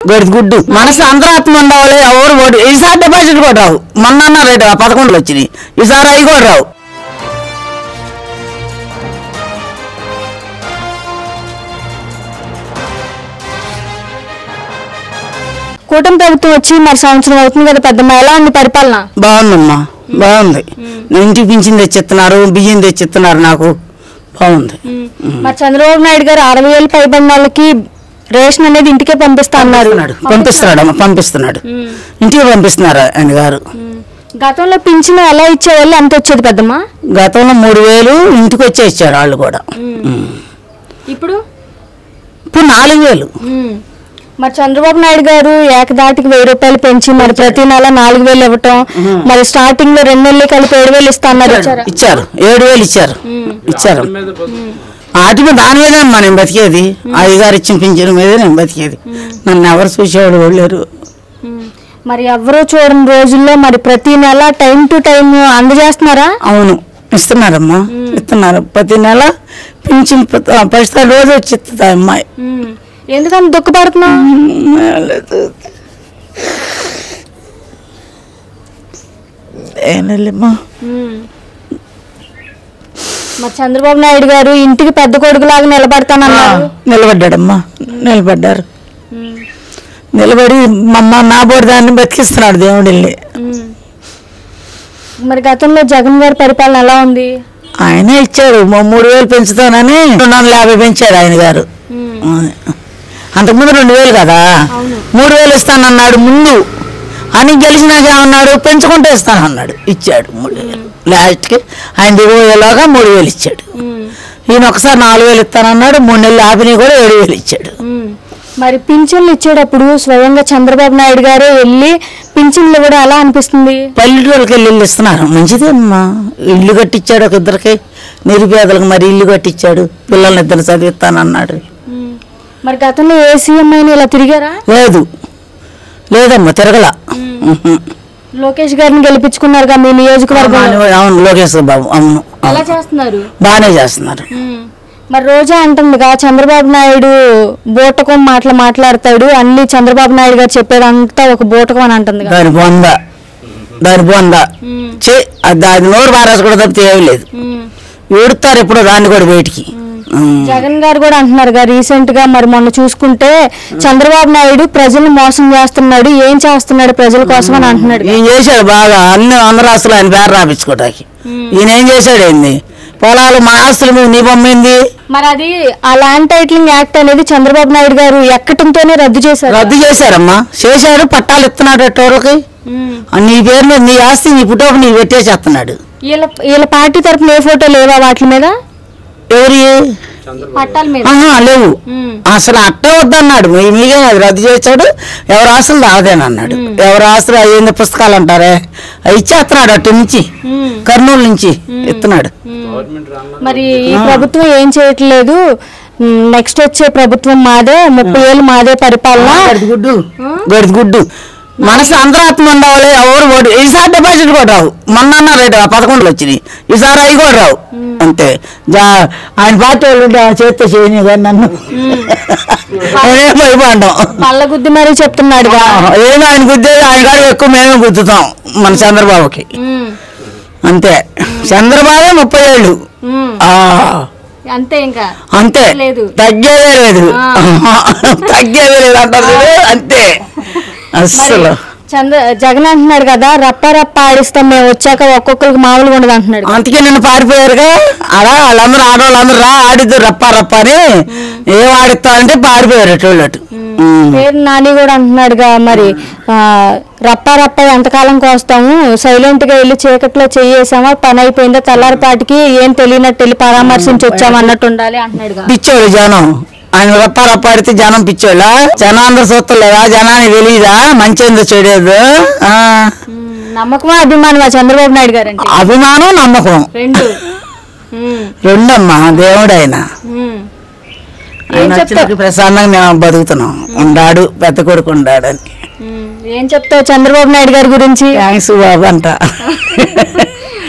గడిగుడ్డు మనసు అంతరాత్మ ఉండవాలి. ఎవరు ఓటు ఈసారి డిపాజిట్ కూడా రావు. మొన్న రేటు 11 వచ్చినాయి, ఈసారి అవి కూడా రావు. కూటమి ప్రభుత్వం వచ్చి మరి సంవత్సరం అవుతుంది కదా పెద్దమ్మ, ఎలా ఉంది పరిపాలన? బాగుందమ్మా, బాగుంది. ఇంటికి పింఛన్ తెచ్చిస్తున్నారు, బియ్యం తెచ్చిస్తున్నారు, నాకు బాగుంది. మరి చంద్రబాబు నాయుడు గారు 60,000 పైబడిన వాళ్ళకి రేషన్ అనేది ఇంటికే పంపిస్తా అన్నారు. పంపిస్తున్నాడు ఇంటికి పంపిస్తున్నారు ఆయన గారు. గతంలో పింఛన్ ఎలా ఇచ్చేవాళ్ళు, ఎంత వచ్చేది పెద్దమ్మ? గతంలో 3,000 ఇంటికి వచ్చే ఇచ్చారు వాళ్ళు కూడా. ఇప్పుడు 4,000. మరి చంద్రబాబు నాయుడు గారు ఏకదాటికి 1,000 రూపాయలు పెంచి మరి ప్రతి నెల 4,000 ఇవ్వటం, మరి స్టార్టింగ్ లో 2 నెలలు కలిపి 7,000 ఇస్తా అన్నారు. ఇచ్చారు 7,000 ఇచ్చారు. వాటి మీద దాని మీదే అమ్మా నేను బతికేది. అయ్యగారు ఇచ్చిన పింఛన్ మీదే నేను బతికేది. నన్ను ఎవరు చూసేవాడు వెళ్ళారు. మరి ఎవరో చూడని రోజుల్లో మరి ప్రతి నెల టైం టు టైం అందజేస్తున్నారా? అవును, ఇస్తున్నారమ్మా, ఇస్తున్నారు. ప్రతి నెల పింఛన్ 10 రోజు వచ్చి ఇస్తుంది అమ్మాయి. ఎందుకని దుఃఖపడుతున్నా? మరి చంద్రబాబు నాయుడు గారు ఇంటికి పెద్ద కొడుకులాగా నిలబడతానన్నారు. నిలబడ్డాడమ్మా, నిలబడ్డారు. నిలబడి నా బోర్డు దాన్ని బతికిస్తున్నాడు దేవుడిని. మరి గతంలో జగన్ గారి పరిపాలన ఎలా ఉంది? ఆయనే ఇచ్చారు 3,000 పెంచుతానని 250 పెంచారు ఆయన గారు. అంతకుముందు 2,000 కదా, 3,000 ఇస్తానన్నాడు ముందు. అని గెలిచినాక ఏమన్నాడు, పెంచుకుంటే ఇస్తానన్నాడు, ఇచ్చాడు 3,000. లాస్ట్కి ఆయన దిగువలాగా 3,000 ఇచ్చాడు. ఈయన ఒకసారి 4,000 ఇస్తానన్నాడు, 3 నెలలు ఆపిని కూడా 7,000 ఇచ్చాడు. మరి పింఛన్లు ఇచ్చేటప్పుడు స్వయంగా చంద్రబాబు నాయుడు గారే వెళ్ళి పింఛన్లు కూడా ఎలా అనిపిస్తుంది? పల్లెటూళ్ళకి వెళ్ళి ఇస్తున్నారు, మంచిదే అమ్మా. ఇల్లు కట్టించాడు ఒక ఇద్దరికి, నిరుపేదలకు మరి ఇల్లు కట్టించాడు, పిల్లల్ని 2 చదివిస్తానన్నాడు. మరి గతంలో ఏ సీఎం అయినా ఇలా తిరిగారా? లేదమ్మా, తిరగల. లోకేష్ గారిని గెలిపించుకున్నారు మీ నియోజకవర్గం. అవును, లోకేష్ బాబు. అవును, ఎలా చేస్తున్నారు? బాగానే చేస్తున్నారు. మరి రోజా అంటుందిగా చంద్రబాబు నాయుడు బూటకం మాట్లాడతాడు, అన్ని చంద్రబాబు నాయుడు గారు చెప్పేదంతా ఒక బూటకం అని అంటుంది. దాని బొంద దాని నోరు బారాసు కూడా తప్పితే ఏమీ లేదు. ఏడుతారు ఎప్పుడో దాన్ని కూడా బయటికి. జగన్ గారు కూడా అంటున్నారు రీసెంట్ గా, మరి మొన్న చూసుకుంటే చంద్రబాబు నాయుడు ప్రజల్ని మోసం చేస్తున్నాడు, ఏం చేస్తున్నాడు ప్రజల కోసం అని అంటున్నాడు. ఏం చేశాడు బాగా, అన్ని ఆంధ్ర ఆస్తులు ఆయన పేరు రాపించుకోవడానికి. ఈయన ఏం చేశాడు, ఏంది పొలాలు మా ఆస్తులు మేము నీ బొమ్మింది. మరి అది ఆ ల్యాండ్ టైటిలింగ్ యాక్ట్ అనేది చంద్రబాబు నాయుడు గారు ఎక్కడంతోనే రద్దు చేశారమ్మా. చేశాడు, పట్టాలు ఇస్తున్నాడు వాళ్ళకి. నీ పేరు మీద నీ ఆస్తి నీ పుట్టోకు నీ పెట్టేసేస్తున్నాడు. వీళ్ళ పార్టీ తరఫున ఏ ఫోటో లేవా వాటి మీద? ఎవరి పట్టాల మీద లేవు అసలు. అట్టే వద్దన్నాడు, మీకే అది రద్దు చేశాడు. ఎవరి ఆస్తులు రాదేనన్నాడు. ఎవరి ఆస్తులు అయ్యింది పుస్తకాలు అంటారే అవి ఇచ్చేస్తున్నాడు. అటు నుంచి కర్నూలు నుంచి ఇస్తున్నాడు. మరి ఈ ప్రభుత్వం ఏం చేయట్లేదు, నెక్స్ట్ వచ్చే ప్రభుత్వం మాదే, 30 ఏళ్ళు మాదే పరిపాలన. గడిగుడ్డు మనసు అంతరాత్మ ఉండవాలి. ఎవరు ఓటు ఈసారి డిపాజిట్ కూడా రావు. మొన్న రేటు 11 వచ్చినాయి, ఈసారి అవి కూడా రావు. అంతే. ఆయన పార్టీ వాళ్ళు చేస్తే చేయని కానీ నన్ను భయపడ్డాం. పళ్ళ గుద్ది మరీ చెప్తున్నాడు. ఏమో ఆయన గుద్దేది, ఆయన గారు ఎక్కువ మేమే గుద్దుతాం మన చంద్రబాబుకి. అంతే. చంద్రబాబే 30 ఏళ్ళు అంతే, ఇంకా అంతే, తగ్గేదే లేదు అంటారు. అంతే అసలు. జగన్ అంటున్నాడు కదా, రప్ప ఆడిస్తాం మేము వచ్చాక, ఒక్కొక్కరికి మామూలుగా ఉండదు అంటున్నాడు. అందుకే నిన్ను పారిపోయారుగా. అలా వాళ్ళందరూ ఆడవాళ్ళందరూ ఆడిద్దు రప్ప అని ఏం ఆడిస్తామంటే పారిపోయారు అటు. పేరు నాని కూడా అంటున్నాడుగా, మరి రప్ప ఎంతకాలం కోస్తాము, సైలెంట్ గా వెళ్ళి చీకట్లో చెయ్యేసామా, పని అయిపోయిందా, తెల్లారిపాటికి ఏం తెలియనట్టు వెళ్ళి పరామర్శించి వచ్చాము అన్నట్టు ఉండాలి అంటున్నాడు. పిచ్చోడు జనం, ఆయన రప్ప ఆడితే జనం పిచ్చోళ్ళ. జనాందరూ చూస్తలేదా, జనానికి తెలియదా మంచి ఏందో చెడేదు. నమ్మకమా అభిమానమా చంద్రబాబు నాయుడు గారు అంటే? అభిమానం నమ్మకం రెండమ్మా. దేవుడైనా ప్రశాంతంగా మేము బతుకుతున్నాం. ఉన్నాడు, పెద్ద కొడుకు ఉన్నాడు అని. ఏం చెప్తావు చంద్రబాబు నాయుడు గారి గురించి? థ్యాంక్స్ బాబు అంట.